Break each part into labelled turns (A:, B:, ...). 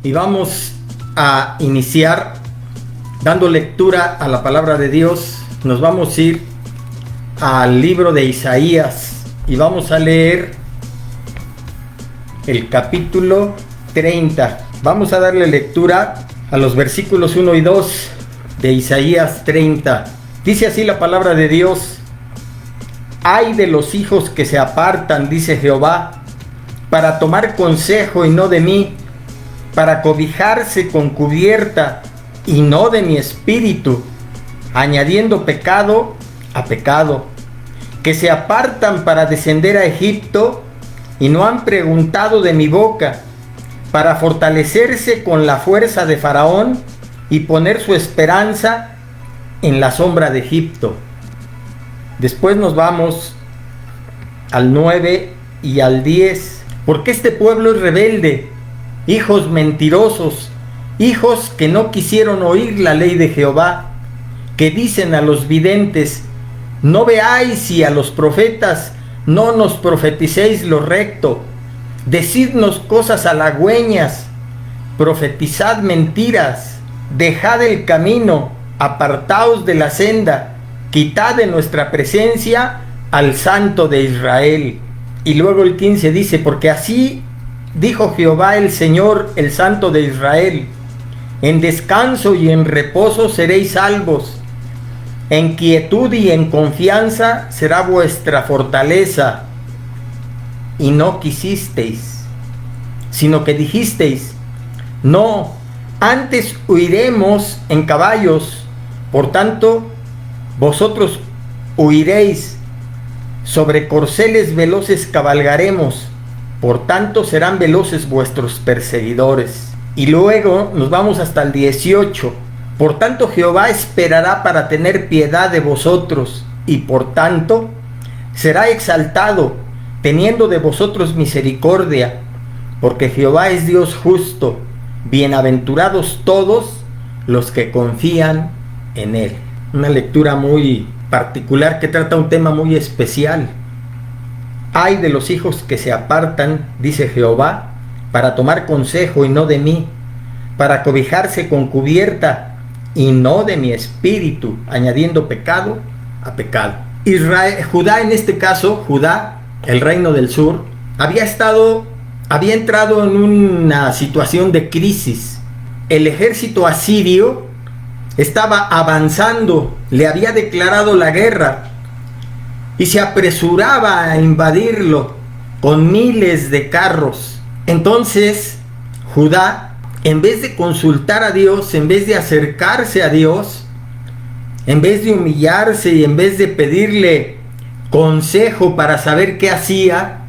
A: y vamos a iniciar dando lectura a la palabra de Dios. Nos vamos a ir al libro de Isaías y vamos a leer el capítulo 30. Vamos a darle lectura a los versículos 1 y 2 de Isaías 30. Dice así la palabra de Dios: Ay de los hijos que se apartan, dice Jehová, para tomar consejo y no de mí, para cobijarse con cubierta y no de mi espíritu, añadiendo pecado a pecado, que se apartan para descender a Egipto y no han preguntado de mi boca, para fortalecerse con la fuerza de Faraón y poner su esperanza en la sombra de Egipto. Después nos vamos al 9 y al 10. Porque este pueblo es rebelde, hijos mentirosos, hijos que no quisieron oír la ley de Jehová, que dicen a los videntes: no veáis, y a los profetas: no nos profeticéis lo recto. Decidnos cosas halagüeñas, profetizad mentiras, dejad el camino, apartaos de la senda, quitad de nuestra presencia al Santo de Israel. Y luego el 15 dice: porque así dijo Jehová el Señor, el Santo de Israel: en descanso y en reposo seréis salvos, en quietud y en confianza será vuestra fortaleza. Y no quisisteis, sino que dijisteis: no, antes huiremos en caballos. Por tanto, vosotros huiréis, sobre corceles veloces cabalgaremos, por tanto serán veloces vuestros perseguidores. Y luego nos vamos hasta el 18. Por tanto Jehová esperará para tener piedad de vosotros, y por tanto será exaltado, teniendo de vosotros misericordia, porque Jehová es Dios justo. Bienaventurados todos los que confían en Él. Una lectura muy particular que trata un tema muy especial. Ay de los hijos que se apartan, dice Jehová, para tomar consejo y no de mí, para cobijarse con cubierta y no de mi espíritu, añadiendo pecado a pecado. Judá, en este caso, Judá, el reino del sur, había entrado en una situación de crisis. El ejército asirio estaba avanzando, le había declarado la guerra y se apresuraba a invadirlo con miles de carros. Entonces Judá, en vez de consultar a Dios, en vez de acercarse a Dios, en vez de humillarse y en vez de pedirle consejo para saber qué hacía,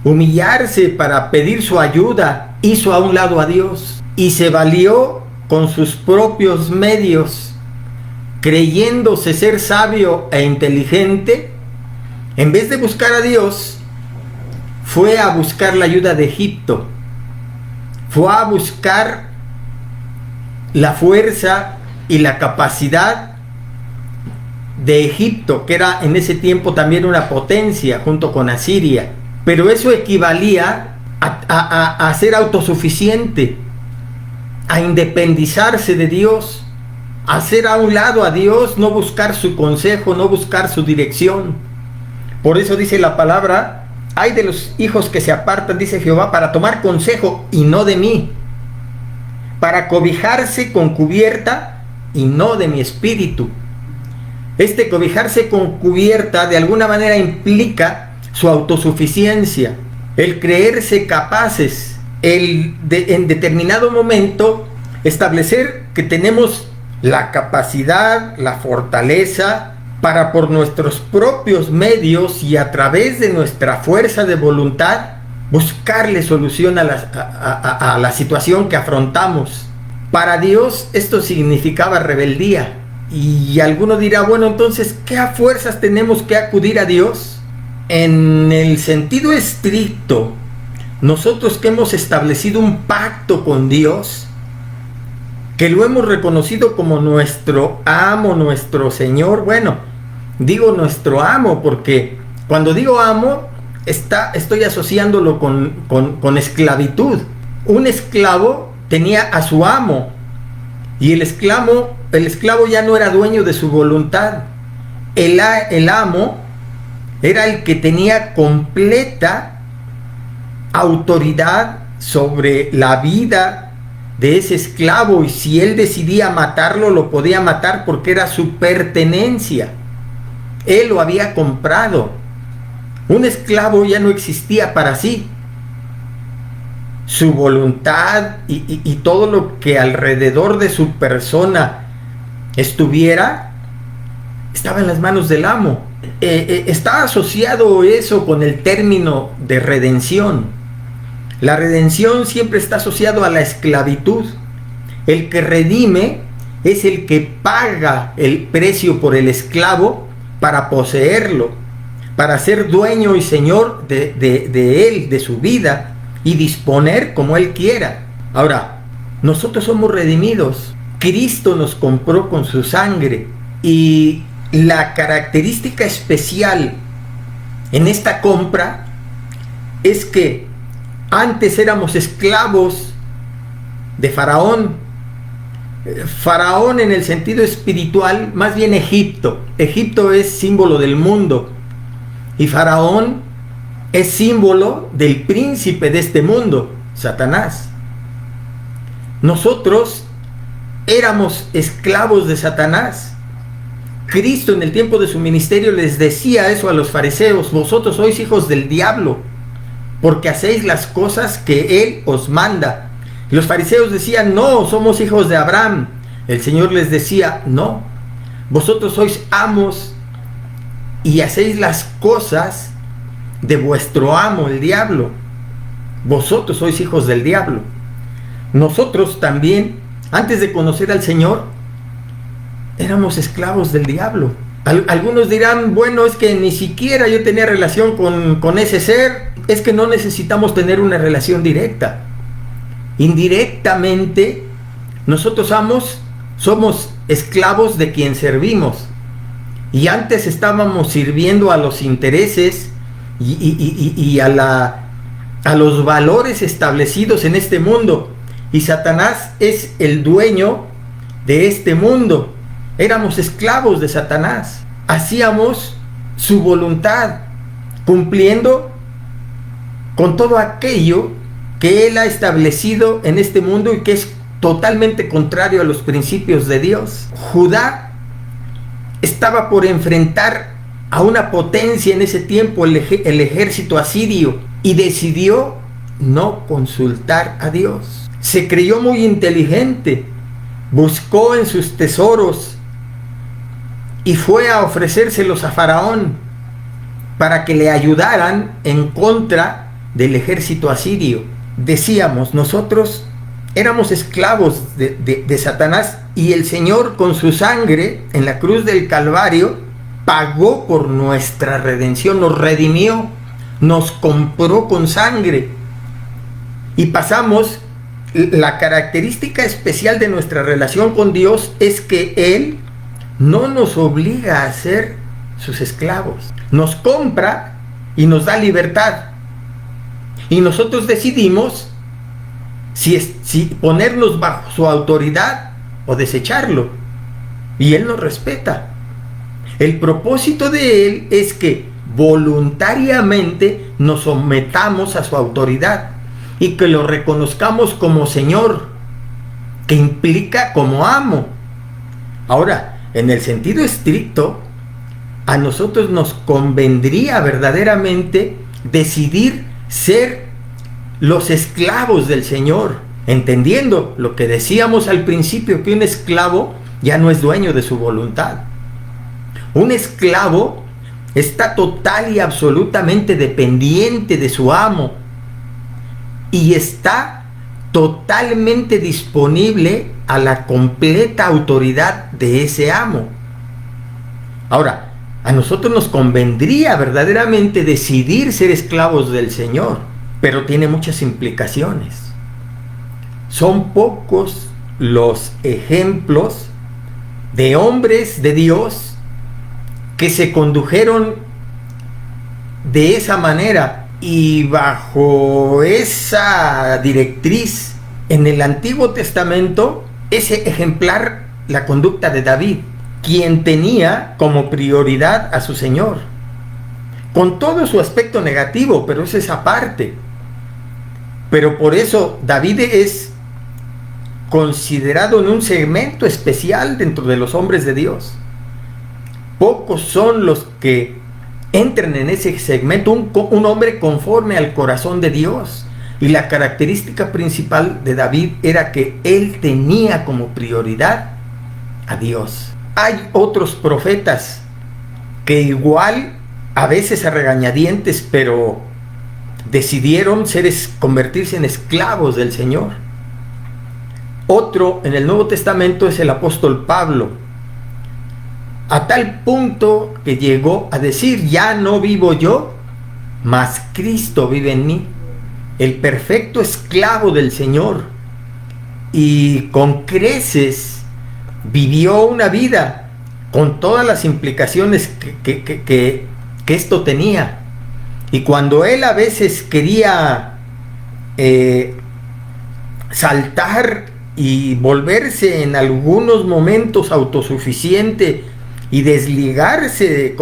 A: humillarse para pedir su ayuda, hizo a un lado a Dios y se valió con sus propios medios, creyéndose ser sabio e inteligente. En vez de buscar a Dios, fue a buscar la ayuda de Egipto, fue a buscar la fuerza y la capacidad de Egipto, que era en ese tiempo también una potencia junto con Asiria. Pero eso equivalía a ser autosuficiente, a independizarse de Dios, a hacer a un lado a Dios, no buscar su consejo, no buscar su dirección. Por eso dice la palabra: ay de los hijos que se apartan, dice Jehová, para tomar consejo y no de mí, para cobijarse con cubierta y no de mi espíritu. Este cobijarse con cubierta de alguna manera implica su autosuficiencia, el creerse capaces, en determinado momento establecer que tenemos la capacidad, la fortaleza para, por nuestros propios medios y a través de nuestra fuerza de voluntad, buscarle solución a la situación que afrontamos. Para Dios esto significaba rebeldía. Y alguno dirá: bueno, entonces, ¿qué a fuerzas tenemos que acudir a Dios? En el sentido estricto, nosotros que hemos establecido un pacto con Dios, que lo hemos reconocido como nuestro amo, nuestro Señor. Bueno, digo nuestro amo porque cuando digo amo, estoy asociándolo con esclavitud. Un esclavo tenía a su amo, y el esclavo ya no era dueño de su voluntad. El amo era el que tenía completa autoridad sobre la vida de ese esclavo, y si él decidía matarlo, lo podía matar porque era su pertenencia. Él lo había comprado. Un esclavo ya no existía para sí. Su voluntad y todo lo que alrededor de su persona estuviera, estaba en las manos del amo. Está asociado eso con el término de redención. La redención siempre está asociado a la esclavitud. El que redime es el que paga el precio por el esclavo para poseerlo, para ser dueño y señor de él, de su vida, y disponer como él quiera. Ahora, nosotros somos redimidos. Cristo nos compró con su sangre, y la característica especial en esta compra es que antes éramos esclavos de Faraón. Faraón en el sentido espiritual, más bien Egipto. Egipto es símbolo del mundo, y Faraón es símbolo del príncipe de este mundo, Satanás. Nosotros éramos esclavos de Satanás. Cristo en el tiempo de su ministerio les decía eso a los fariseos: vosotros sois hijos del diablo, porque hacéis las cosas que él os manda. Y los fariseos decían: no, somos hijos de Abraham. El Señor les decía: no, vosotros sois amos y hacéis las cosas de vuestro amo, el diablo. Vosotros sois hijos del diablo. Nosotros también, antes de conocer al Señor, éramos esclavos del diablo. Algunos dirán: bueno, es que ni siquiera yo tenía relación con ese ser. Es que no necesitamos tener una relación directa. Indirectamente, nosotros somos esclavos de quien servimos. Y antes estábamos sirviendo a los intereses y a los valores establecidos en este mundo. Y Satanás es el dueño de este mundo. Éramos esclavos de Satanás. Hacíamos su voluntad, cumpliendo con todo aquello que él ha establecido en este mundo y que es totalmente contrario a los principios de Dios. Judá estaba por enfrentar a una potencia en ese tiempo, el ejército asirio, y decidió no consultar a Dios. Se creyó muy inteligente, buscó en sus tesoros y fue a ofrecérselos a Faraón para que le ayudaran en contra del ejército asirio. Decíamos, nosotros éramos esclavos de Satanás, y el Señor con su sangre en la cruz del Calvario pagó por nuestra redención, nos redimió, nos compró con sangre. Y pasamos, la característica especial de nuestra relación con Dios es que Él no nos obliga a ser sus esclavos. Nos compra y nos da libertad. Y nosotros decidimos si ponernos bajo su autoridad o desecharlo. Y Él nos respeta. El propósito de Él es que voluntariamente nos sometamos a su autoridad y que lo reconozcamos como Señor, que implica como amo. Ahora, en el sentido estricto, a nosotros nos convendría verdaderamente decidir ser los esclavos del Señor, entendiendo lo que decíamos al principio, que un esclavo ya no es dueño de su voluntad. Un esclavo está total y absolutamente dependiente de su amo y está totalmente disponible a la completa autoridad de ese amo. Ahora, a nosotros nos convendría verdaderamente decidir ser esclavos del Señor, pero tiene muchas implicaciones. Son pocos los ejemplos de hombres de Dios que se condujeron de esa manera Y bajo esa directriz, en el Antiguo Testamento, ese ejemplar la conducta de David, quien tenía como prioridad a su Señor, con todo su aspecto negativo, pero es esa parte. Pero por eso David es considerado en un segmento especial dentro de los hombres de Dios. Pocos son los que entran en ese segmento, un hombre conforme al corazón de Dios. Y la característica principal de David era que él tenía como prioridad a Dios. Hay otros profetas que igual, a veces a regañadientes, pero decidieron convertirse en esclavos del Señor. Otro en el Nuevo Testamento es el apóstol Pablo, a tal punto que llegó a decir: ya no vivo yo, mas Cristo vive en mí. El perfecto esclavo del Señor, y con creces vivió una vida con todas las implicaciones que esto tenía. Y cuando él a veces quería saltar y volverse en algunos momentos autosuficiente y desligarse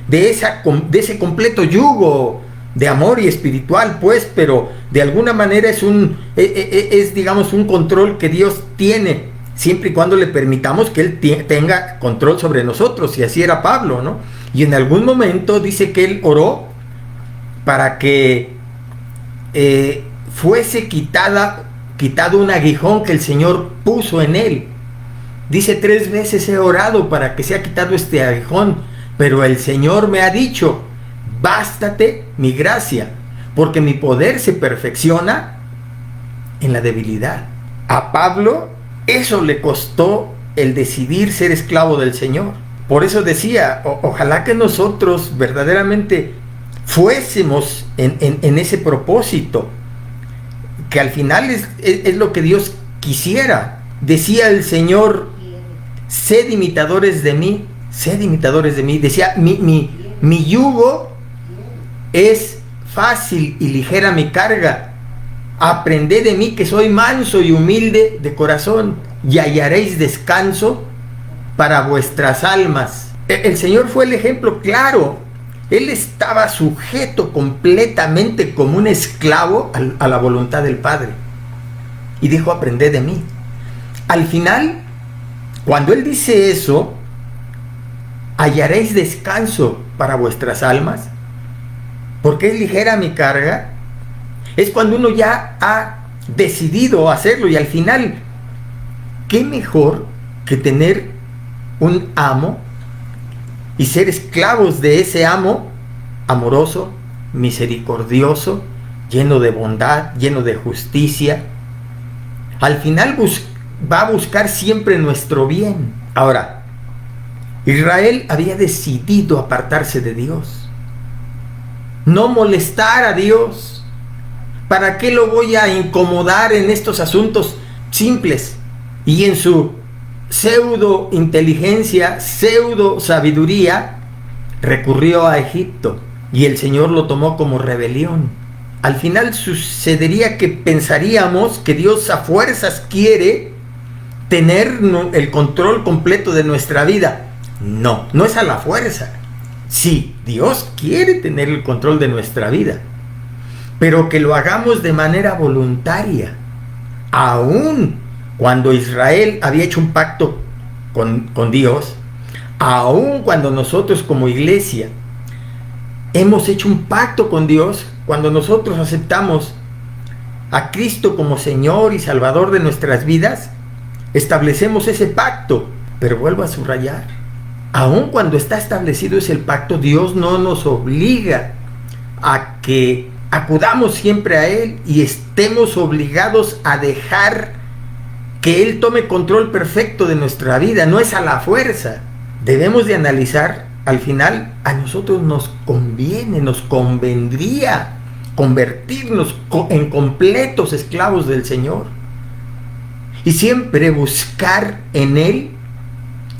A: de ese completo yugo de amor y espiritual, pues, pero de alguna manera es digamos un control que Dios tiene, siempre y cuando le permitamos que él tenga control sobre nosotros, y así era Pablo, ¿no? Y en algún momento dice que él oró para que fuese quitado un aguijón que el Señor puso en él. Dice: 3 veces he orado para que sea quitado este aguijón, pero el Señor me ha dicho: bástate mi gracia, porque mi poder se perfecciona en la debilidad. A Pablo eso le costó el decidir ser esclavo del Señor. Por eso decía, ojalá que nosotros verdaderamente fuésemos en ese propósito, que al final es lo que Dios quisiera. Decía el Señor: sed imitadores de mí, sed imitadores de mí. Decía: mi yugo es fácil y ligera mi carga. Aprended de mí, que soy manso y humilde de corazón, y hallaréis descanso para vuestras almas. El Señor fue el ejemplo claro. Él estaba sujeto completamente como un esclavo a la voluntad del Padre. Y dijo: aprended de mí. Al final, cuando Él dice eso, hallaréis descanso para vuestras almas, porque es ligera mi carga, es cuando uno ya ha decidido hacerlo. Y al final, ¿qué mejor que tener un amo y ser esclavos de ese amo amoroso, misericordioso, lleno de bondad, lleno de justicia? Al final va a buscar siempre nuestro bien. Ahora, Israel había decidido apartarse de Dios, no molestar a Dios. ¿Para qué lo voy a incomodar en estos asuntos simples? Y en su pseudo inteligencia, pseudo sabiduría, recurrió a Egipto, y el Señor lo tomó como rebelión. Al final sucedería que pensaríamos que Dios a fuerzas quiere tener el control completo de nuestra vida. No, no es a la fuerza. Sí, Dios quiere tener el control de nuestra vida, pero que lo hagamos de manera voluntaria. Aún cuando Israel había hecho un pacto con Dios, aún cuando nosotros como iglesia hemos hecho un pacto con Dios, cuando nosotros aceptamos a Cristo como Señor y Salvador de nuestras vidas, establecemos ese pacto. Pero vuelvo a subrayar, aún cuando está establecido ese pacto, Dios no nos obliga a que acudamos siempre a Él y estemos obligados a dejar que Él tome control perfecto de nuestra vida. No es a la fuerza. Debemos de analizar, al final, a nosotros nos conviene, nos convendría convertirnos en completos esclavos del Señor, y siempre buscar en Él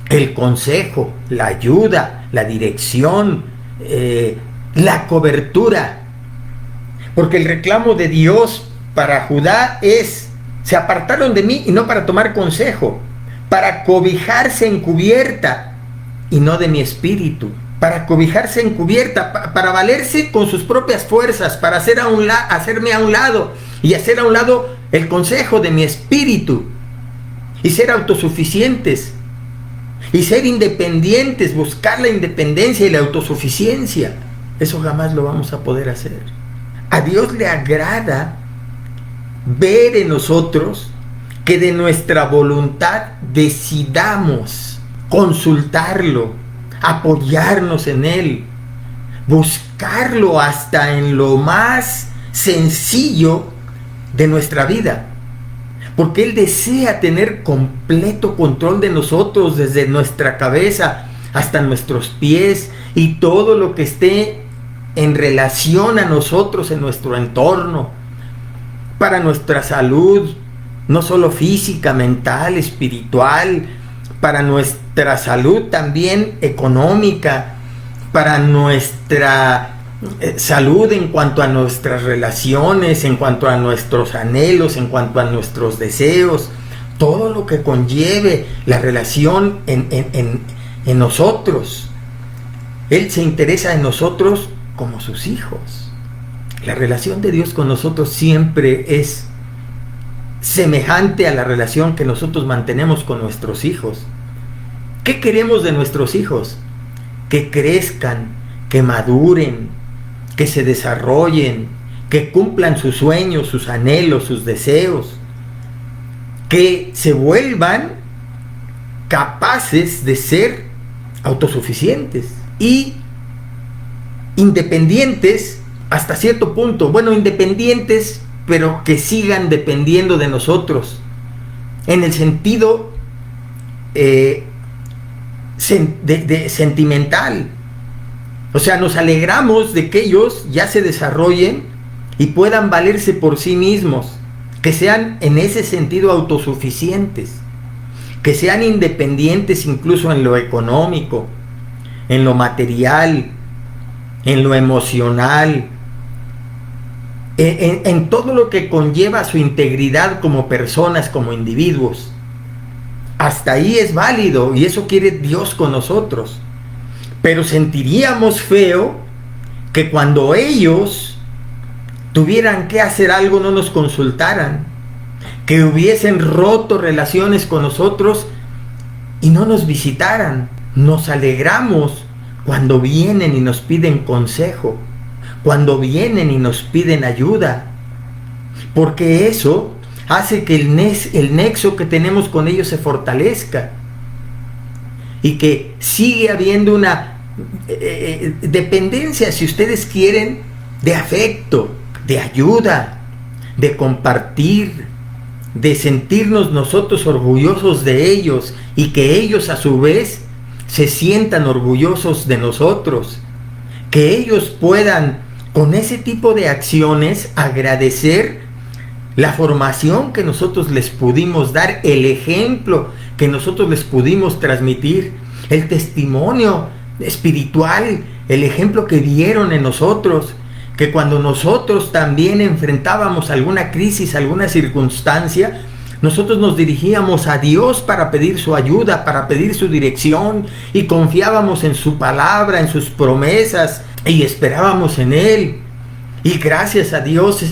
A: el consejo, la ayuda, la dirección, la cobertura. Porque el reclamo de Dios para Judá es: se apartaron de mí y no para tomar consejo, para cobijarse en cubierta y no de mi espíritu, para cobijarse en cubierta, para valerse con sus propias fuerzas, para hacerme a un lado y hacer a un lado el consejo de mi espíritu, y ser autosuficientes y ser independientes, buscar la independencia y la autosuficiencia. Eso jamás lo vamos a poder hacer. A Dios le agrada ver en nosotros que de nuestra voluntad decidamos consultarlo, apoyarnos en Él, buscarlo hasta en lo más sencillo de nuestra vida. Porque Él desea tener completo control de nosotros, desde nuestra cabeza hasta nuestros pies y todo lo que esté en relación a nosotros en nuestro entorno, para nuestra salud, no solo física, mental, espiritual, para nuestra salud también económica, para nuestra salud en cuanto a nuestras relaciones, en cuanto a nuestros anhelos, en cuanto a nuestros deseos, todo lo que conlleve la relación en nosotros. Él se interesa en nosotros como sus hijos. La relación de Dios con nosotros siempre es semejante a la relación que nosotros mantenemos con nuestros hijos. ¿Qué queremos de nuestros hijos? Que crezcan, que maduren, que se desarrollen, que cumplan sus sueños, sus anhelos, sus deseos, que se vuelvan capaces de ser autosuficientes y independientes hasta cierto punto. Bueno, independientes, pero que sigan dependiendo de nosotros, en el sentido sentimental. O sea, nos alegramos de que ellos ya se desarrollen y puedan valerse por sí mismos, que sean en ese sentido autosuficientes, que sean independientes incluso en lo económico, en lo material, en lo emocional, en todo lo que conlleva su integridad como personas, como individuos. Hasta ahí es válido y eso quiere Dios con nosotros. Pero sentiríamos feo que cuando ellos tuvieran que hacer algo no nos consultaran, que hubiesen roto relaciones con nosotros y no nos visitaran. Nos alegramos cuando vienen y nos piden consejo, cuando vienen y nos piden ayuda, porque eso hace que el nexo que tenemos con ellos se fortalezca y que sigue habiendo una dependencia, si ustedes quieren, de afecto, de ayuda, de compartir, de sentirnos nosotros orgullosos de ellos y que ellos a su vez se sientan orgullosos de nosotros, que ellos puedan con ese tipo de acciones agradecer la formación que nosotros les pudimos dar, el ejemplo que nosotros les pudimos transmitir, el testimonio espiritual, el ejemplo que vieron en nosotros, que cuando nosotros también enfrentábamos alguna crisis, alguna circunstancia, nosotros nos dirigíamos a Dios para pedir su ayuda, para pedir su dirección, y confiábamos en su palabra, en sus promesas, y esperábamos en Él. Y gracias a Dios,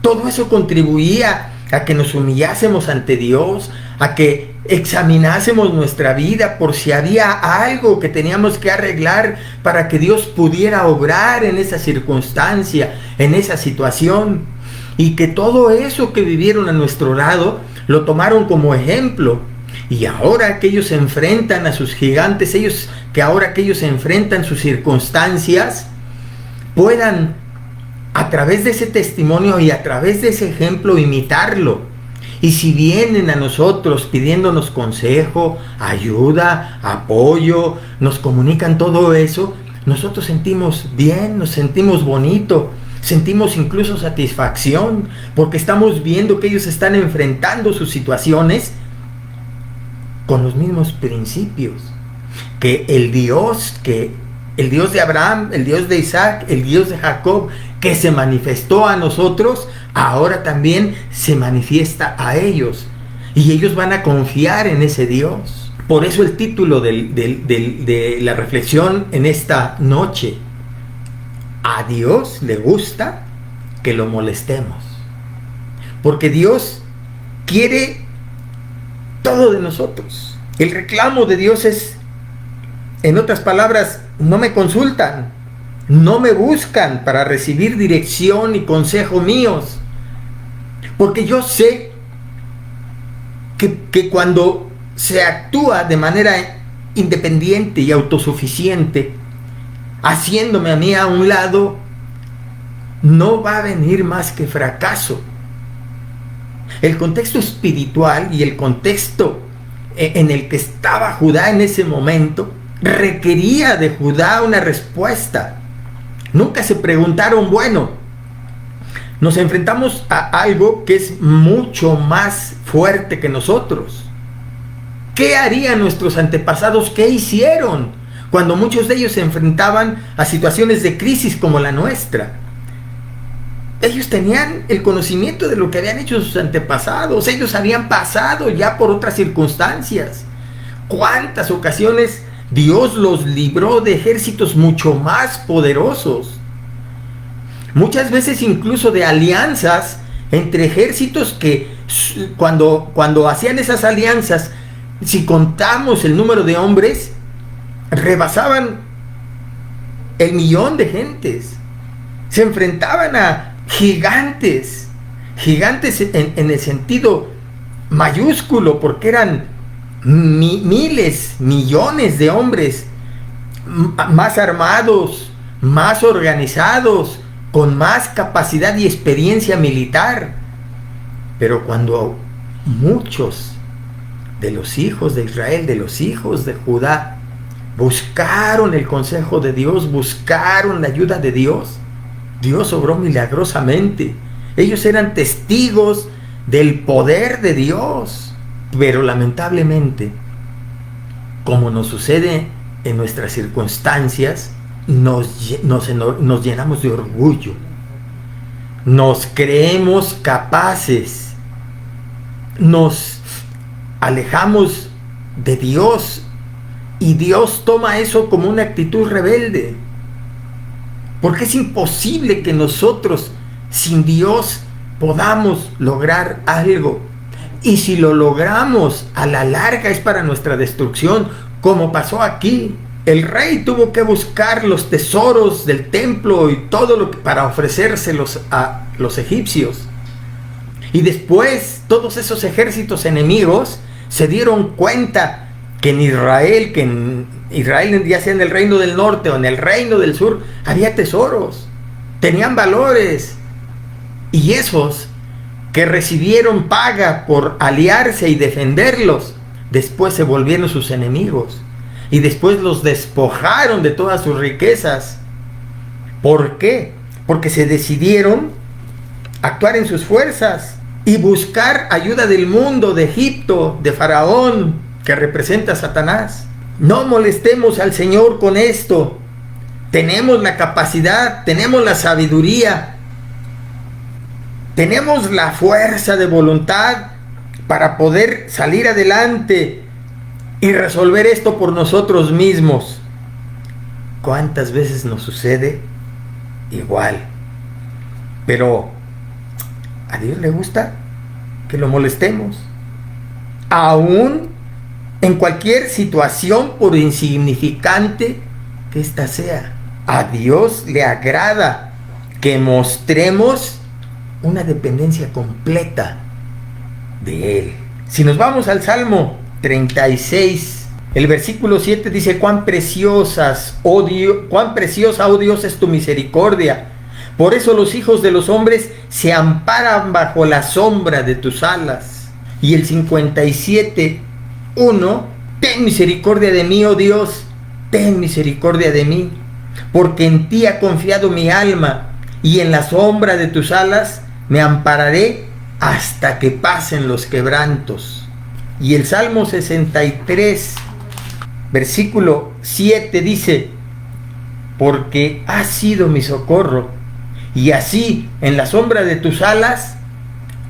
A: todo eso contribuía a que nos humillásemos ante Dios, a que examinásemos nuestra vida por si había algo que teníamos que arreglar para que Dios pudiera obrar en esa circunstancia, en esa situación, y que todo eso que vivieron a nuestro lado lo tomaron como ejemplo. Y ahora que ellos se enfrentan a sus gigantes, ahora que ellos se enfrentan sus circunstancias, puedan a través de ese testimonio y a través de ese ejemplo imitarlo. Y si vienen a nosotros pidiéndonos consejo, ayuda, apoyo, nos comunican todo eso, nosotros sentimos bien, nos sentimos bonito, sentimos incluso satisfacción, porque estamos viendo que ellos están enfrentando sus situaciones con los mismos principios que el Dios que el Dios de Abraham, el Dios de Isaac, el Dios de Jacob, que se manifestó a nosotros, ahora también se manifiesta a ellos. Y ellos van a confiar en ese Dios. Por eso el título de la reflexión en esta noche: a Dios le gusta que lo molestemos. Porque Dios quiere todo de nosotros. El reclamo de Dios es, en otras palabras, no me consultan, no me buscan para recibir dirección y consejo míos. Porque yo sé que cuando se actúa de manera independiente y autosuficiente, haciéndome a mí a un lado, no va a venir más que fracaso. El contexto espiritual y el contexto en el que estaba Judá en ese momento requería de Judá una respuesta. Nunca se preguntaron, bueno, nos enfrentamos a algo que es mucho más fuerte que nosotros. ¿Qué harían nuestros antepasados? ¿Qué hicieron cuando muchos de ellos se enfrentaban a situaciones de crisis como la nuestra? Ellos tenían el conocimiento de lo que habían hecho sus antepasados. Ellos habían pasado ya por otras circunstancias. ¿Cuántas ocasiones Dios los libró de ejércitos mucho más poderosos? Muchas veces incluso de alianzas entre ejércitos que cuando hacían esas alianzas, si contamos el número de hombres, rebasaban el 1,000,000 de gentes. Se enfrentaban a gigantes en el sentido mayúsculo, porque eran miles, millones de hombres más armados, más organizados, con más capacidad y experiencia militar. Pero cuando muchos de los hijos de Israel, de los hijos de Judá, buscaron el consejo de Dios, buscaron la ayuda de Dios, Dios obró milagrosamente. Ellos eran testigos del poder de Dios. Pero lamentablemente, como nos sucede en nuestras circunstancias, nos llenamos de orgullo. Nos creemos capaces. Nos alejamos de Dios. Y Dios toma eso como una actitud rebelde. Porque es imposible que nosotros, sin Dios, podamos lograr algo. Y si lo logramos, a la larga es para nuestra destrucción, como pasó aquí. El rey tuvo que buscar los tesoros del templo y todo lo que para ofrecérselos a los egipcios. Y después, todos esos ejércitos enemigos se dieron cuenta que en Israel, ya sea en el reino del norte o en el reino del sur, había tesoros, tenían valores. Y esos que recibieron paga por aliarse y defenderlos, después se volvieron sus enemigos. Y después los despojaron de todas sus riquezas. ¿Por qué? Porque se decidieron actuar en sus fuerzas y buscar ayuda del mundo, de Egipto, de Faraón, que representa a Satanás. No molestemos al Señor con esto. Tenemos la capacidad, tenemos la sabiduría, tenemos la fuerza de voluntad para poder salir adelante y resolver esto por nosotros mismos. ¿Cuántas veces nos sucede igual? Pero a Dios le gusta que lo molestemos, aún en cualquier situación, por insignificante que ésta sea. A Dios le agrada que mostremos una dependencia completa de Él. Si nos vamos al Salmo 36, el versículo 7 dice: cuán preciosa, oh Dios, es tu misericordia. Por eso los hijos de los hombres se amparan bajo la sombra de tus alas. Y el 57, 1: ten misericordia de mí, oh Dios, ten misericordia de mí, porque en ti ha confiado mi alma, y en la sombra de tus alas me ampararé hasta que pasen los quebrantos. Y el Salmo 63, versículo 7 dice: porque has sido mi socorro, y así en la sombra de tus alas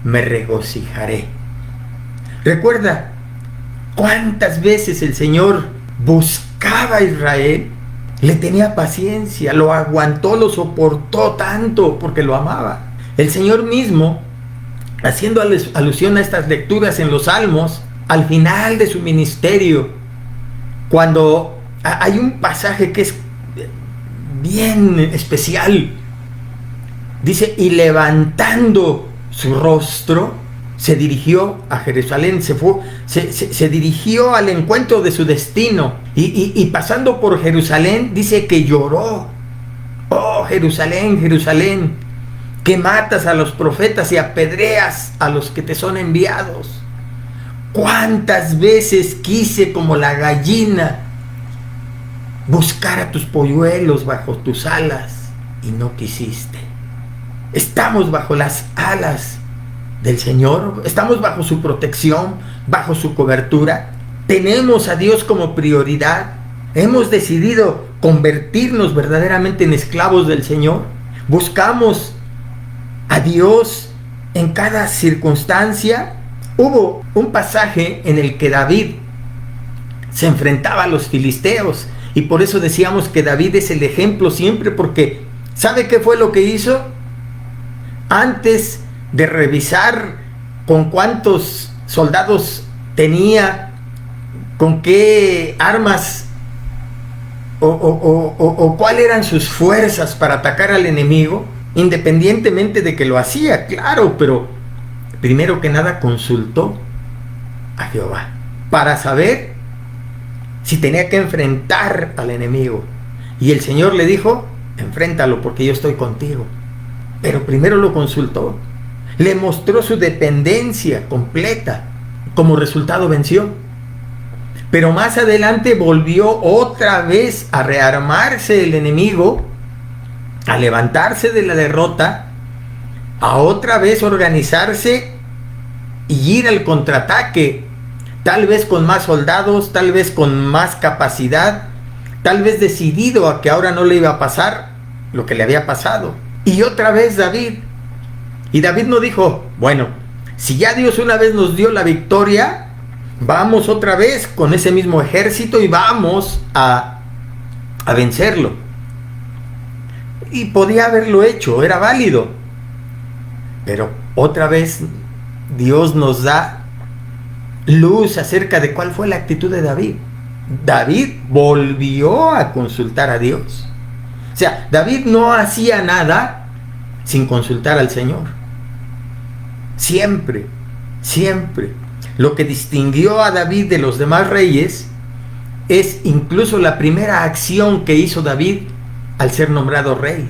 A: me regocijaré. Recuerda cuántas veces el Señor buscaba a Israel, le tenía paciencia, lo aguantó, lo soportó tanto porque lo amaba. El Señor mismo, haciendo alusión a estas lecturas en los Salmos, al final de su ministerio, cuando hay un pasaje que es bien especial, dice, y levantando su rostro, se dirigió a Jerusalén, se dirigió al encuentro de su destino, y pasando por Jerusalén, dice que lloró. Oh, Jerusalén, Jerusalén, que matas a los profetas y apedreas a los que te son enviados. Cuántas veces quise, como la gallina, buscar a tus polluelos bajo tus alas, y no quisiste. Estamos bajo las alas del Señor, estamos bajo su protección, bajo su cobertura. Tenemos a Dios como prioridad. Hemos decidido convertirnos verdaderamente en esclavos del Señor. Buscamos a Dios en cada circunstancia. Hubo un pasaje en el que David se enfrentaba a los filisteos, y por eso decíamos que David es el ejemplo siempre, porque ¿sabe qué fue lo que hizo? Antes de revisar con cuántos soldados tenía, con qué armas o cuáles eran sus fuerzas para atacar al enemigo, independientemente de que lo hacía, claro, pero primero que nada consultó a Jehová para saber si tenía que enfrentar al enemigo. Y el Señor le dijo, enfréntalo porque yo estoy contigo. Pero primero lo consultó, le mostró su dependencia completa, como resultado venció. Pero más adelante volvió otra vez a rearmarse el enemigo, a levantarse de la derrota, a otra vez organizarse y ir al contraataque, tal vez con más soldados, tal vez con más capacidad, tal vez decidido a que ahora no le iba a pasar lo que le había pasado. Y otra vez David. Y David no dijo, bueno, si ya Dios una vez nos dio la victoria, vamos otra vez con ese mismo ejército y vamos a vencerlo. Y podía haberlo hecho, era válido. Pero otra vez Dios nos da luz acerca de cuál fue la actitud de David. David volvió a consultar a Dios. O sea, David no hacía nada sin consultar al Señor. Siempre, siempre. Lo que distinguió a David de los demás reyes es incluso la primera acción que hizo David al ser nombrado rey.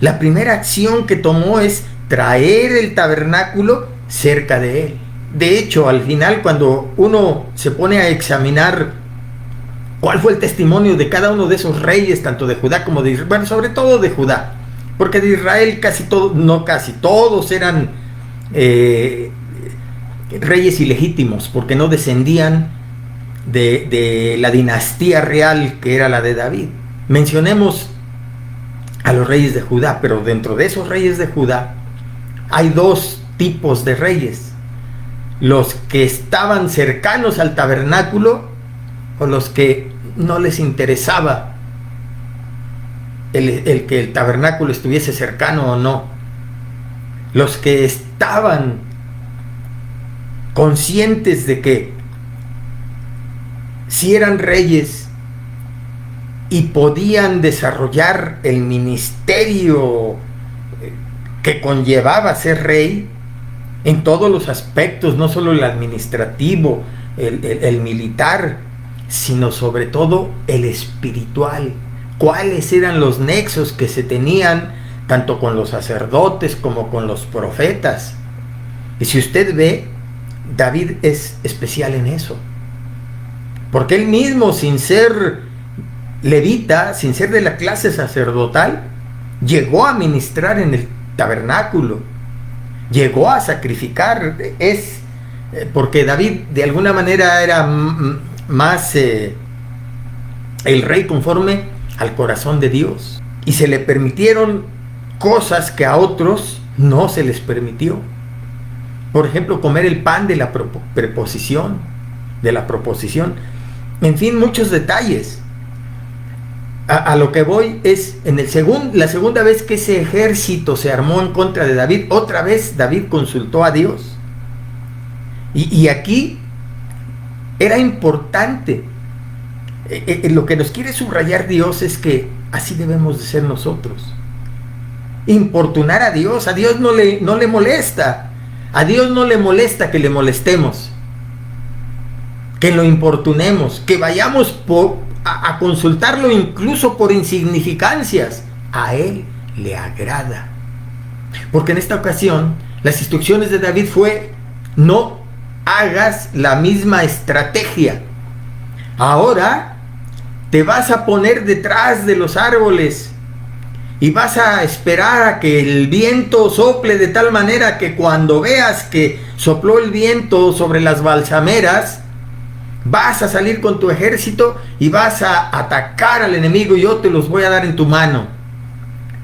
A: La primera acción que tomó es traer el tabernáculo cerca de él. De hecho, al final, cuando uno se pone a examinar cuál fue el testimonio de cada uno de esos reyes, tanto de Judá como de Israel, bueno, sobre todo de Judá, porque de Israel todos eran reyes ilegítimos, porque no descendían de la dinastía real que era la de David. Mencionemos a los reyes de Judá, pero dentro de esos reyes de Judá hay dos tipos de reyes: los que estaban cercanos al tabernáculo o los que no les interesaba el que el tabernáculo estuviese cercano o no. Los que estaban conscientes de que si eran reyes y podían desarrollar el ministerio que conllevaba ser rey en todos los aspectos, no solo el administrativo, el militar, sino sobre todo el espiritual. ¿Cuáles eran los nexos que se tenían tanto con los sacerdotes como con los profetas? Y si usted ve, David es especial en eso, porque él mismo, sin ser levita, sin ser de la clase sacerdotal, llegó a ministrar en el tabernáculo, llegó a sacrificar. Es porque David de alguna manera era más el rey conforme al corazón de Dios. Y se le permitieron cosas que a otros no se les permitió. Por ejemplo, comer el pan de la proposición. En fin, muchos detalles. A lo que voy es, la segunda vez que ese ejército se armó en contra de David, otra vez David consultó a Dios. Y aquí era importante. Lo que nos quiere subrayar Dios es que así debemos de ser nosotros. Importunar a Dios no le molesta. A Dios no le molesta que le molestemos, que lo importunemos, que vayamos a consultarlo incluso por insignificancias. A Él le agrada. Porque en esta ocasión las instrucciones de David fue: no hagas la misma estrategia. Ahora te vas a poner detrás de los árboles y vas a esperar a que el viento sople de tal manera que cuando veas que sopló el viento sobre las balsameras, vas a salir con tu ejército y vas a atacar al enemigo y yo te los voy a dar en tu mano.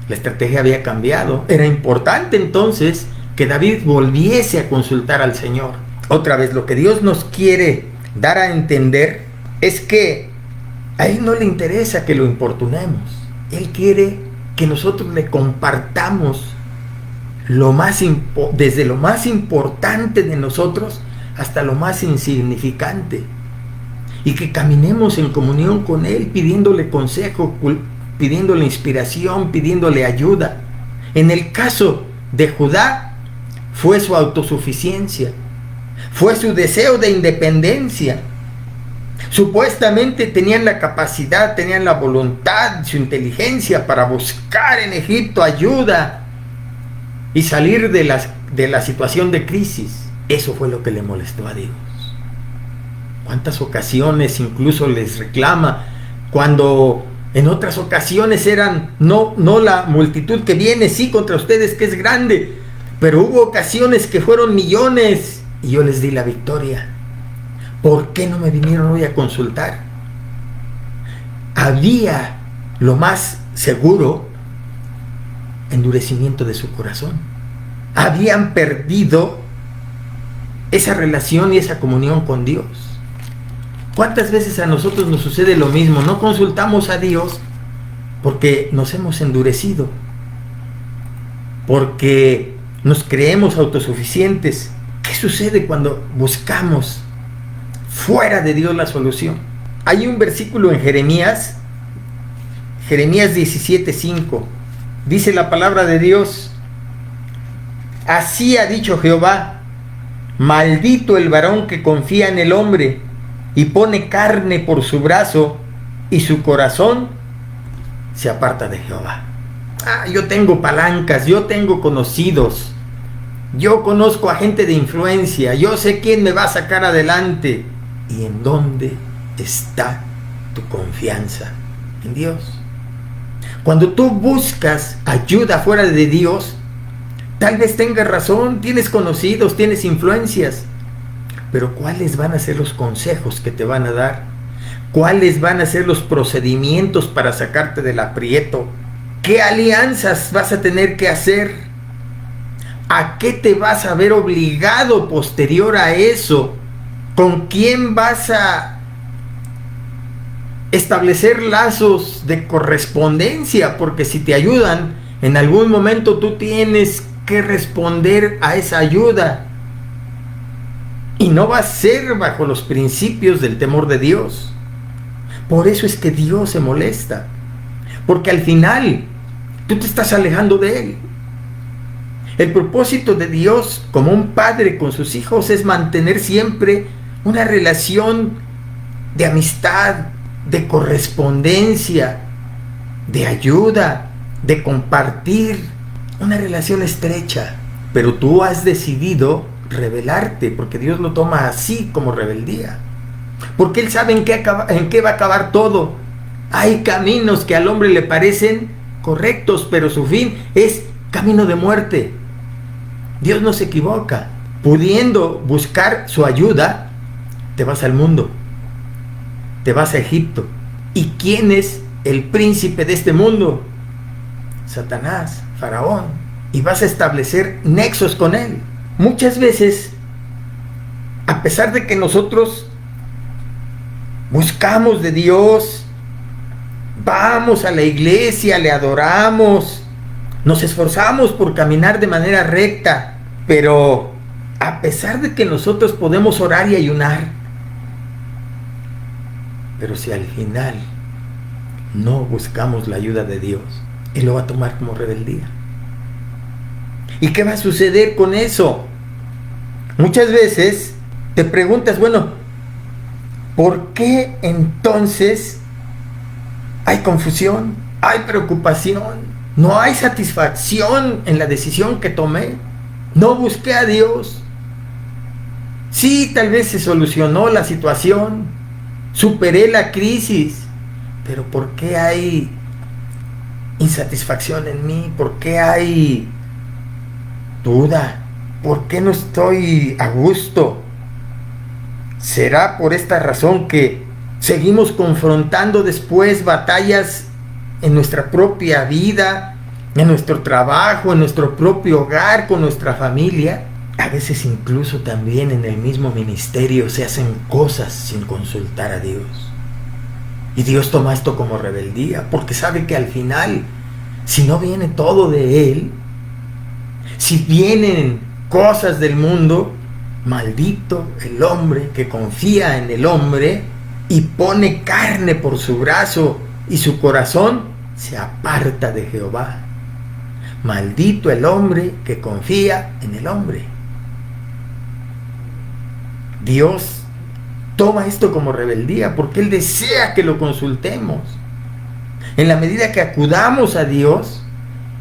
A: La estrategia había cambiado. Era importante entonces que David volviese a consultar al Señor. Otra vez, lo que Dios nos quiere dar a entender es que a Él no le interesa que lo importunemos. Él quiere que nosotros le compartamos desde lo más importante de nosotros hasta lo más insignificante, y que caminemos en comunión con Él, pidiéndole consejo, pidiéndole inspiración, pidiéndole ayuda. En el caso de Judá fue su autosuficiencia, fue su deseo de independencia. Supuestamente tenían la capacidad, tenían la voluntad, su inteligencia para buscar en Egipto ayuda y salir de la situación de crisis. Eso fue lo que le molestó a Dios. ¿Cuántas ocasiones incluso les reclama, cuando en otras ocasiones eran no la multitud que viene, sí, contra ustedes, que es grande, pero hubo ocasiones que fueron millones y yo les di la victoria? ¿Por qué no me vinieron hoy a consultar? Había, lo más seguro, endurecimiento de su corazón. Habían perdido esa relación y esa comunión con Dios. ¿Cuántas veces a nosotros nos sucede lo mismo? No consultamos a Dios porque nos hemos endurecido, porque nos creemos autosuficientes. ¿Qué sucede cuando buscamos fuera de Dios la solución? Hay un versículo en Jeremías 17:5. Dice la palabra de Dios: así ha dicho Jehová, maldito el varón que confía en el hombre y pone carne por su brazo y su corazón se aparta de Jehová. Yo tengo palancas, yo tengo conocidos, yo conozco a gente de influencia, yo sé quién me va a sacar adelante. ¿Y en dónde está tu confianza? En Dios. Cuando tú buscas ayuda fuera de Dios, tal vez tengas razón, tienes conocidos, tienes influencias, pero ¿cuáles van a ser los consejos que te van a dar? ¿Cuáles van a ser los procedimientos para sacarte del aprieto? ¿Qué alianzas vas a tener que hacer? ¿A qué te vas a ver obligado posterior a eso? ¿Con quién vas a establecer lazos de correspondencia? Porque si te ayudan, en algún momento tú tienes que responder a esa ayuda. Y no va a ser bajo los principios del temor de Dios. Por eso es que Dios se molesta. Porque al final tú te estás alejando de Él. El propósito de Dios como un padre con sus hijos es mantener siempre una relación de amistad, de correspondencia, de ayuda, de compartir, una relación estrecha. Pero tú has decidido rebelarte, porque Dios lo toma así, como rebeldía. Porque Él sabe en qué va a acabar todo. Hay caminos que al hombre le parecen correctos, pero su fin es camino de muerte. Dios no se equivoca. Pudiendo buscar su ayuda, te vas al mundo, te vas a Egipto. ¿Y quiénes el príncipe de este mundo, Satanás, Faraón, y vas a establecer nexos con él. Muchas veces, a pesar de que nosotros buscamos de Dios, vamos a la iglesia, le adoramos, nos esforzamos por caminar de manera recta, pero a pesar de que nosotros podemos orar y ayunar, pero si al final no buscamos la ayuda de Dios, Él lo va a tomar como rebeldía. ¿Y qué va a suceder con eso? Muchas veces te preguntas, bueno, ¿por qué entonces hay confusión, hay preocupación, no hay satisfacción en la decisión que tomé? No busqué a Dios. Sí, tal vez se solucionó la situación, superé la crisis, pero ¿por qué hay insatisfacción en mí? ¿Por qué hay duda? ¿Por qué no estoy a gusto? ¿Será por esta razón que seguimos confrontando después batallas en nuestra propia vida, en nuestro trabajo, en nuestro propio hogar, con nuestra familia? A veces incluso también en el mismo ministerio se hacen cosas sin consultar a Dios. Y Dios toma esto como rebeldía, porque sabe que al final, si no viene todo de Él, si vienen cosas del mundo, maldito el hombre que confía en el hombre y pone carne por su brazo y su corazón se aparta de Jehová. Maldito el hombre que confía en el hombre. Dios toma esto como rebeldía porque Él desea que lo consultemos. En la medida que acudamos a Dios,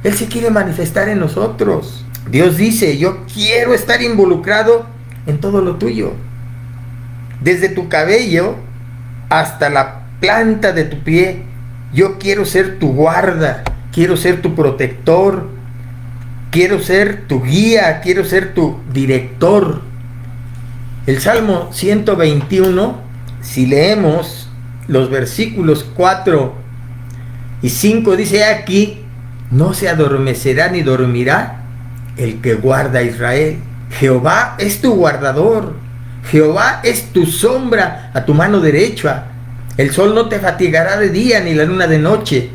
A: Él se quiere manifestar en nosotros. Dios dice, yo quiero estar involucrado en todo lo tuyo. Desde tu cabello hasta la planta de tu pie, yo quiero ser tu guarda, quiero ser tu protector, quiero ser tu guía, quiero ser tu director. El Salmo 121, si leemos los versículos 4 y 5, dice aquí, no se adormecerá ni dormirá el que guarda a Israel. Jehová es tu guardador, Jehová es tu sombra a tu mano derecha. El sol no te fatigará de día ni la luna de noche.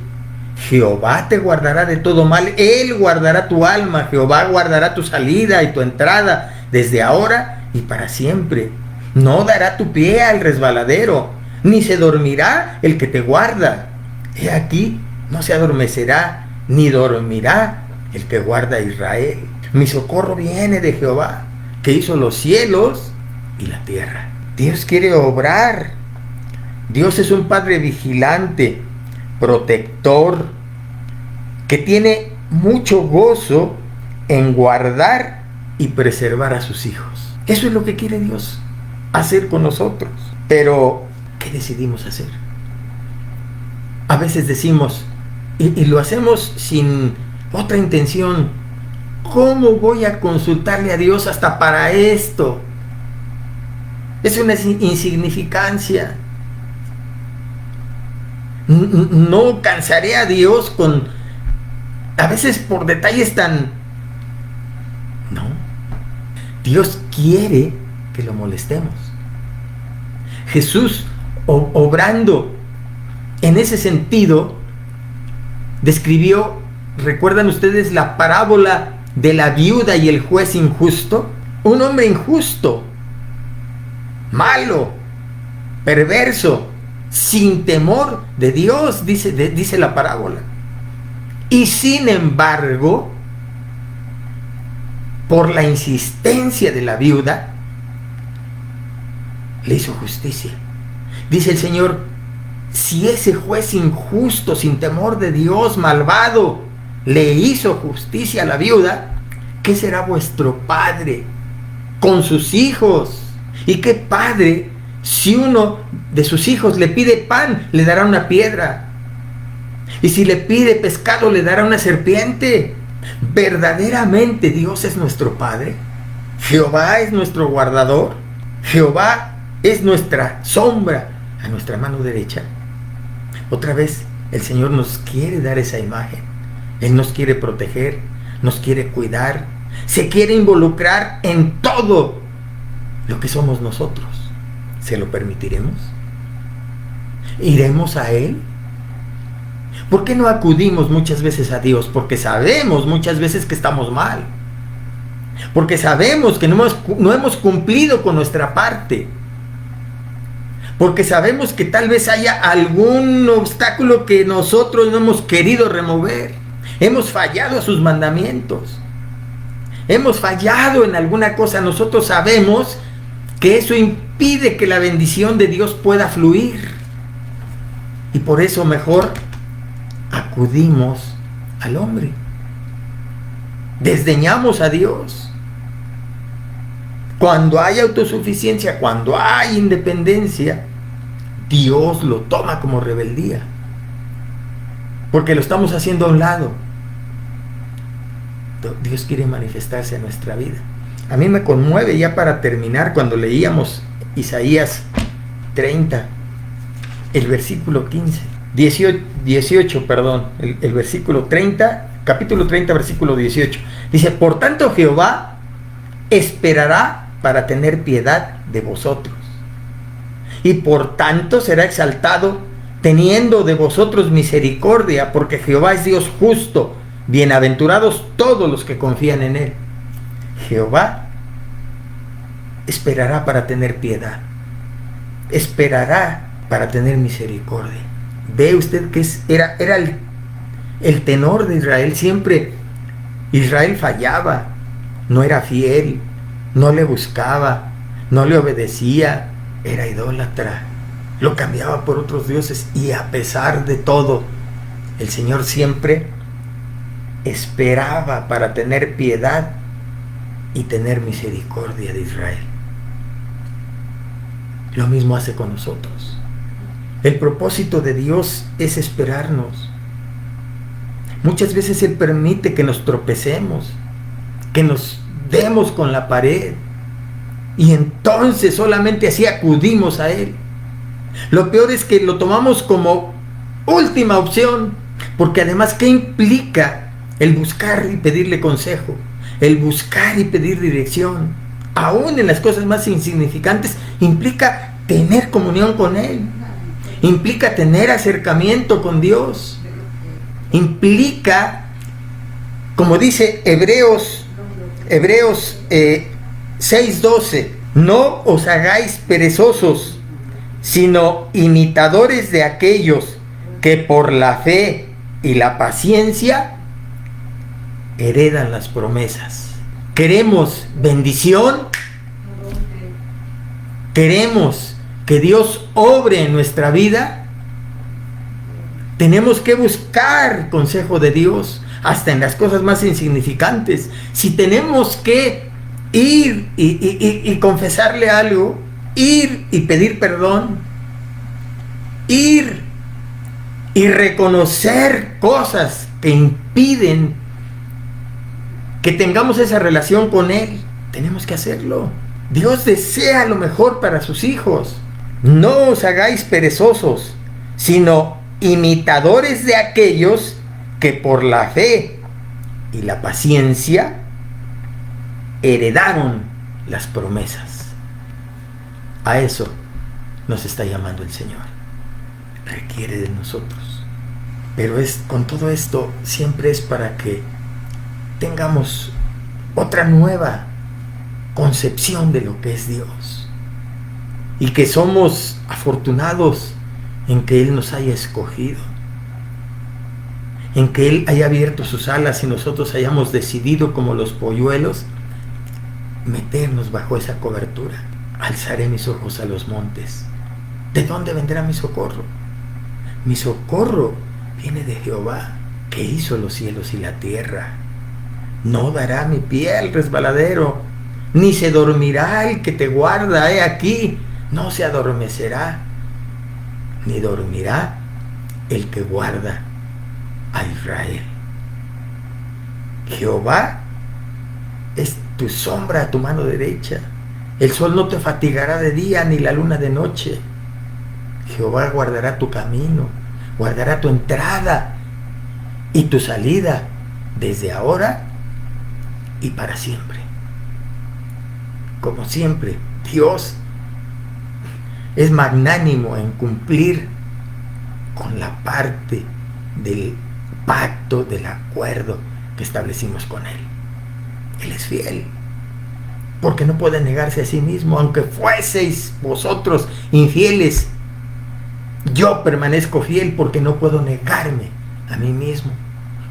A: Jehová te guardará de todo mal, Él guardará tu alma, Jehová guardará tu salida y tu entrada desde ahora y para siempre. No dará tu pie al resbaladero, ni se dormirá el que te guarda. He aquí, no se adormecerá, ni dormirá el que guarda a Israel. Mi socorro viene de Jehová, que hizo los cielos y la tierra. Dios quiere obrar. Dios es un Padre vigilante, protector, que tiene mucho gozo en guardar y preservar a sus hijos. Eso es lo que quiere Dios hacer con nosotros. Pero, ¿qué decidimos hacer? A veces decimos, y lo hacemos sin otra intención, ¿cómo voy a consultarle a Dios hasta para esto? Es una insignificancia. No cansaré a Dios con, a veces por detalles tan... No. Dios quiere que lo molestemos. Jesús, obrando en ese sentido, describió, ¿recuerdan ustedes la parábola de la viuda y el juez injusto? Un hombre injusto, malo, perverso, sin temor de Dios, dice la parábola. Y sin embargo, por la insistencia de la viuda, le hizo justicia. Dice el Señor, si ese juez injusto, sin temor de Dios, malvado, le hizo justicia a la viuda, ¿qué será vuestro Padre con sus hijos? ¿Y qué padre, si uno de sus hijos le pide pan, le dará una piedra? Y si le pide pescado, le dará una serpiente. ¿Verdaderamente Dios es nuestro Padre? ¿Jehová es nuestro guardador? ¿Jehová es nuestra sombra a nuestra mano derecha? Otra vez, El Señor nos quiere dar esa imagen. Él nos quiere proteger, nos quiere cuidar, se quiere involucrar en todo lo que somos nosotros. ¿Se lo permitiremos? ¿Iremos a Él? ¿Por qué no acudimos muchas veces a Dios? Porque sabemos muchas veces que estamos mal. Porque sabemos que no hemos cumplido con nuestra parte. Porque sabemos que tal vez haya algún obstáculo que nosotros no hemos querido remover. Hemos fallado a sus mandamientos. Hemos fallado en alguna cosa. Nosotros sabemos que eso impide que la bendición de Dios pueda fluir. Y por eso mejor acudimos al hombre. Desdeñamos a Dios. Cuando hay autosuficiencia, cuando hay independencia, Dios lo toma como rebeldía. Porque lo estamos haciendo a un lado. Dios quiere manifestarse en nuestra vida. A mí me conmueve, ya para terminar, cuando leíamos Isaías 30, el versículo 18, el versículo 30, capítulo 30, versículo 18. Dice: por tanto Jehová esperará para tener piedad de vosotros, y por tanto será exaltado, teniendo de vosotros misericordia, porque Jehová es Dios justo. Bienaventurados todos los que confían en Él. Jehová esperará para tener piedad, esperará para tener misericordia. Ve usted que era el tenor de Israel. Siempre Israel fallaba, no era fiel, no le buscaba, no le obedecía, era idólatra, lo cambiaba por otros dioses, y a pesar de todo, el Señor siempre esperaba para tener piedad y tener misericordia de Israel. Lo mismo hace con nosotros. El propósito de Dios es esperarnos. Muchas veces Él permite que nos tropecemos, que nos demos con la pared, y entonces solamente así acudimos a Él. Lo peor es que lo tomamos como última opción, porque además, ¿qué implica el buscar y pedirle consejo? El buscar y pedir dirección, aún en las cosas más insignificantes, implica tener comunión con Él, implica tener acercamiento con Dios, implica, como dice Hebreos 6:12, no os hagáis perezosos, sino imitadores de aquellos que por la fe y la paciencia heredan las promesas. ¿Queremos bendición? ¿Queremos que Dios obre en nuestra vida? Tenemos que buscar consejo de Dios hasta en las cosas más insignificantes. Si tenemos que ir y confesarle algo, ir y pedir perdón, ir y reconocer cosas que impiden que tengamos esa relación con Él, tenemos que hacerlo. Dios desea lo mejor para sus hijos. No os hagáis perezosos, sino imitadores de aquellos que por la fe y la paciencia heredaron las promesas. A eso nos está llamando el Señor. Requiere de nosotros. Pero con todo esto siempre es para que tengamos otra nueva concepción de lo que es Dios, y que somos afortunados en que Él nos haya escogido, en que Él haya abierto sus alas y nosotros hayamos decidido, como los polluelos, meternos bajo esa cobertura. Alzaré mis ojos a los montes. ¿De dónde vendrá mi socorro? Mi socorro viene de Jehová, que hizo los cielos y la tierra. No dará mi pie al resbaladero, ni se dormirá el que te guarda. He aquí, no se adormecerá, ni dormirá el que guarda a Israel. Jehová es tu sombra a tu mano derecha. El sol no te fatigará de día, ni la luna de noche. Jehová guardará tu camino, guardará tu entrada y tu salida desde ahora y para siempre. Como siempre, Dios es magnánimo en cumplir con la parte del pacto, del acuerdo que establecimos con Él. Él es fiel, porque no puede negarse a sí mismo. Aunque fueseis vosotros infieles, yo permanezco fiel porque no puedo negarme a mí mismo.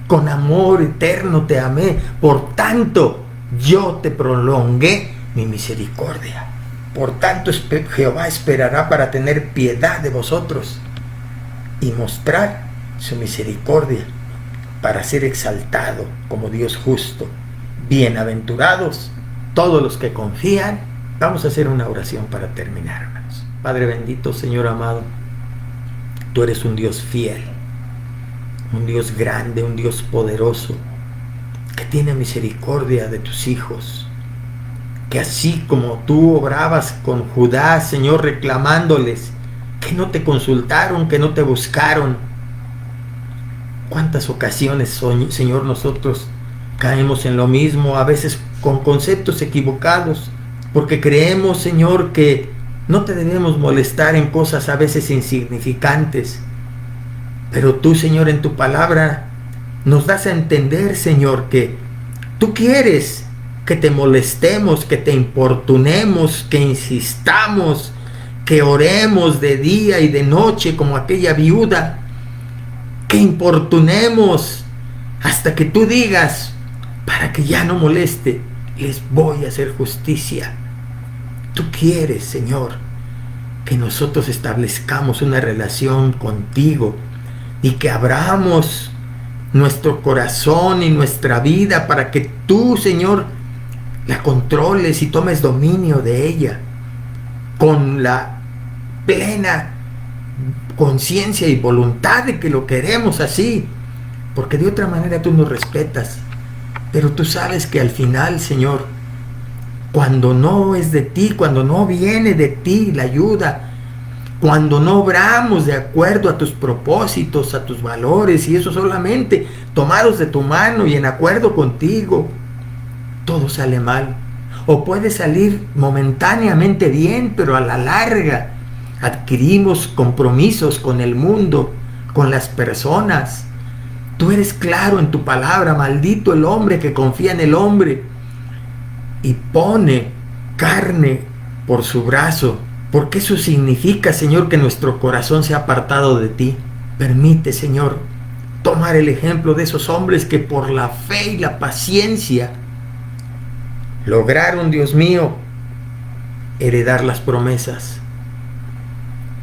A: Con amor eterno te amé, por tanto yo te prolongué mi misericordia. Por tanto Jehová esperará para tener piedad de vosotros y mostrar su misericordia, para ser exaltado como Dios justo. Bienaventurados todos los que confían. Vamos a hacer una oración para terminar, hermanos. Padre bendito, Señor amado, tú eres un Dios fiel, un Dios grande, un Dios poderoso, que tiene misericordia de tus hijos, que así como tú obrabas con Judá, Señor, reclamándoles que no te consultaron, que no te buscaron. ¿Cuántas ocasiones, Señor, nosotros caemos en lo mismo, a veces con conceptos equivocados, porque creemos, Señor, que no te debemos molestar en cosas a veces insignificantes? Pero tú, Señor, en tu palabra nos das a entender, Señor, que tú quieres que te molestemos, que te importunemos, que insistamos, que oremos de día y de noche como aquella viuda, que importunemos hasta que tú digas: para que ya no moleste, les voy a hacer justicia. Tú quieres, Señor, que nosotros establezcamos una relación contigo y que abramos nuestro corazón y nuestra vida para que tú, Señor, la controles y tomes dominio de ella con la plena conciencia y voluntad de que lo queremos así, porque de otra manera tú nos respetas. Pero tú sabes que al final, Señor, cuando no es de ti, cuando no viene de ti la ayuda, cuando no obramos de acuerdo a tus propósitos, a tus valores, y eso solamente tomados de tu mano y en acuerdo contigo, todo sale mal. O puede salir momentáneamente bien, pero a la larga adquirimos compromisos con el mundo, con las personas. Tú eres claro en tu palabra: maldito el hombre que confía en el hombre y pone carne por su brazo, porque eso significa, Señor, que nuestro corazón se ha apartado de ti. Permite, Señor, tomar el ejemplo de esos hombres que por la fe y la paciencia lograron, Dios mío, heredar las promesas.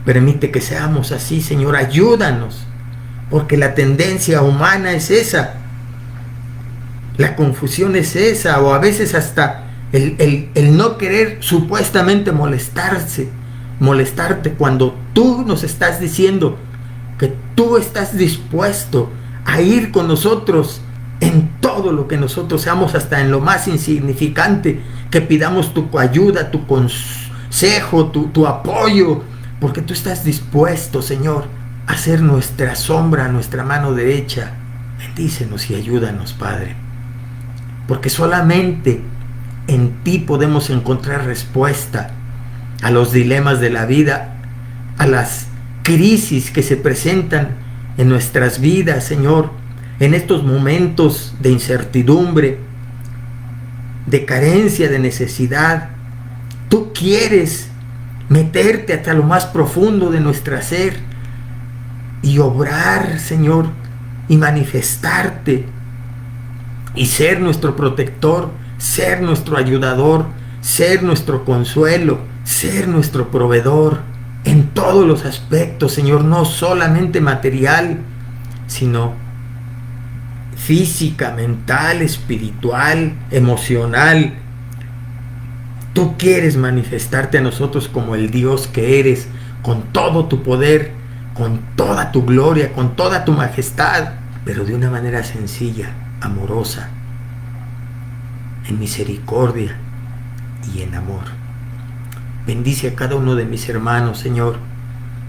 A: Permite que seamos así, Señor, ayúdanos, porque la tendencia humana es esa, la confusión es esa, o a veces hasta el no querer supuestamente molestarte cuando tú nos estás diciendo que tú estás dispuesto a ir con nosotros en todo lo que nosotros seamos, hasta en lo más insignificante, que pidamos tu ayuda, tu consejo, tu apoyo, porque tú estás dispuesto, Señor, a ser nuestra sombra, nuestra mano derecha. Bendícenos y ayúdanos, Padre, porque solamente en ti podemos encontrar respuesta a los dilemas de la vida, a las crisis que se presentan en nuestras vidas, Señor, en estos momentos de incertidumbre, de carencia, de necesidad. Tú quieres meterte hasta lo más profundo de nuestra ser y obrar, Señor, y manifestarte y ser nuestro protector, ser nuestro ayudador, ser nuestro consuelo, ser nuestro proveedor en todos los aspectos, Señor, no solamente material, sino física, mental, espiritual, emocional. Tú quieres manifestarte a nosotros como el Dios que eres, con todo tu poder, con toda tu gloria, con toda tu majestad, pero de una manera sencilla, amorosa, en misericordia y en amor. Bendice a cada uno de mis hermanos, Señor,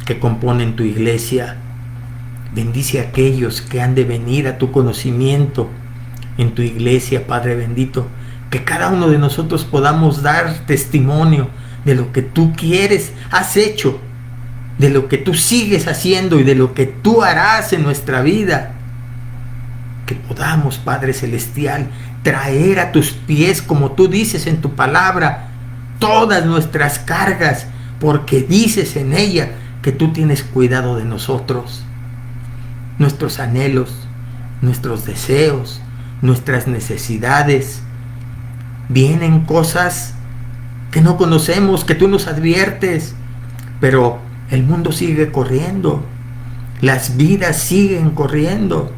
A: que componen tu iglesia. Bendice a aquellos que han de venir a tu conocimiento en tu iglesia, Padre bendito. Que cada uno de nosotros podamos dar testimonio de lo que tú quieres, has hecho, de lo que tú sigues haciendo y de lo que tú harás en nuestra vida. Que podamos, Padre Celestial, traer a tus pies, como tú dices en tu palabra, todas nuestras cargas, porque dices en ella que tú tienes cuidado de nosotros. Nuestros anhelos, nuestros deseos, nuestras necesidades. Vienen cosas que no conocemos, que tú nos adviertes, pero el mundo sigue corriendo, las vidas siguen corriendo,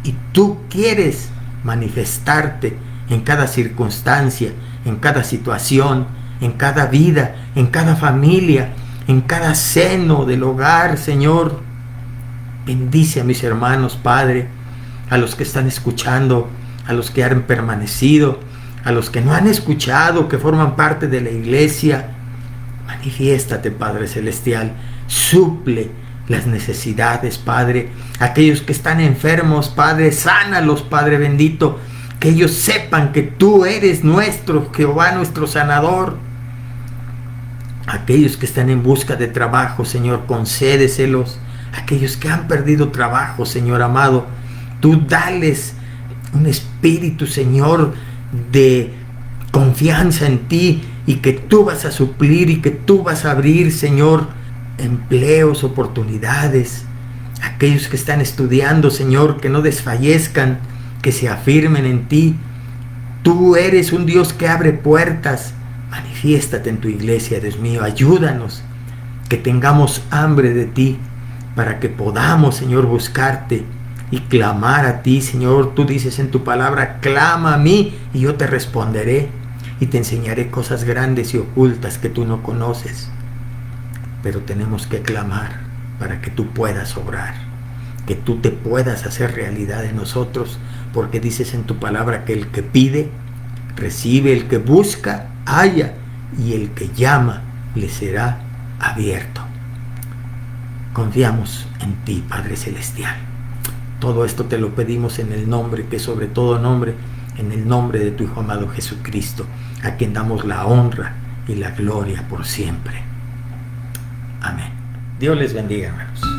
A: y tú quieres manifestarte en cada circunstancia, en cada situación, en cada vida, en cada familia, en cada seno del hogar, Señor. Bendice a mis hermanos, Padre, a los que están escuchando, a los que han permanecido, a los que no han escuchado, que forman parte de la iglesia. Manifiéstate, Padre Celestial, suple las necesidades, Padre. Aquellos que están enfermos, Padre, sánalos, Padre bendito. Que ellos sepan que tú eres nuestro Jehová, nuestro sanador. Aquellos que están en busca de trabajo, Señor, concédeselos. Aquellos que han perdido trabajo, Señor amado, tú dales un espíritu, Señor, de confianza en ti, y que tú vas a suplir y que tú vas a abrir, Señor, empleos, oportunidades. Aquellos que están estudiando, Señor, que no desfallezcan, que se afirmen en ti. Tú eres un Dios que abre puertas. Manifiéstate en tu iglesia, Dios mío. Ayúdanos, que tengamos hambre de ti, para que podamos, Señor, buscarte y clamar a ti, Señor. Tú dices en tu palabra, clama a mí y yo te responderé y te enseñaré cosas grandes y ocultas que tú no conoces. Pero tenemos que clamar para que tú puedas obrar, que tú te puedas hacer realidad en nosotros, porque dices en tu palabra que el que pide, recibe, el que busca, halla, y el que llama, le será abierto. Confiamos en ti, Padre Celestial. Todo esto te lo pedimos en el nombre que sobre todo nombre, en el nombre de tu Hijo amado Jesucristo, a quien damos la honra y la gloria por siempre. Amén. Dios les bendiga, hermanos.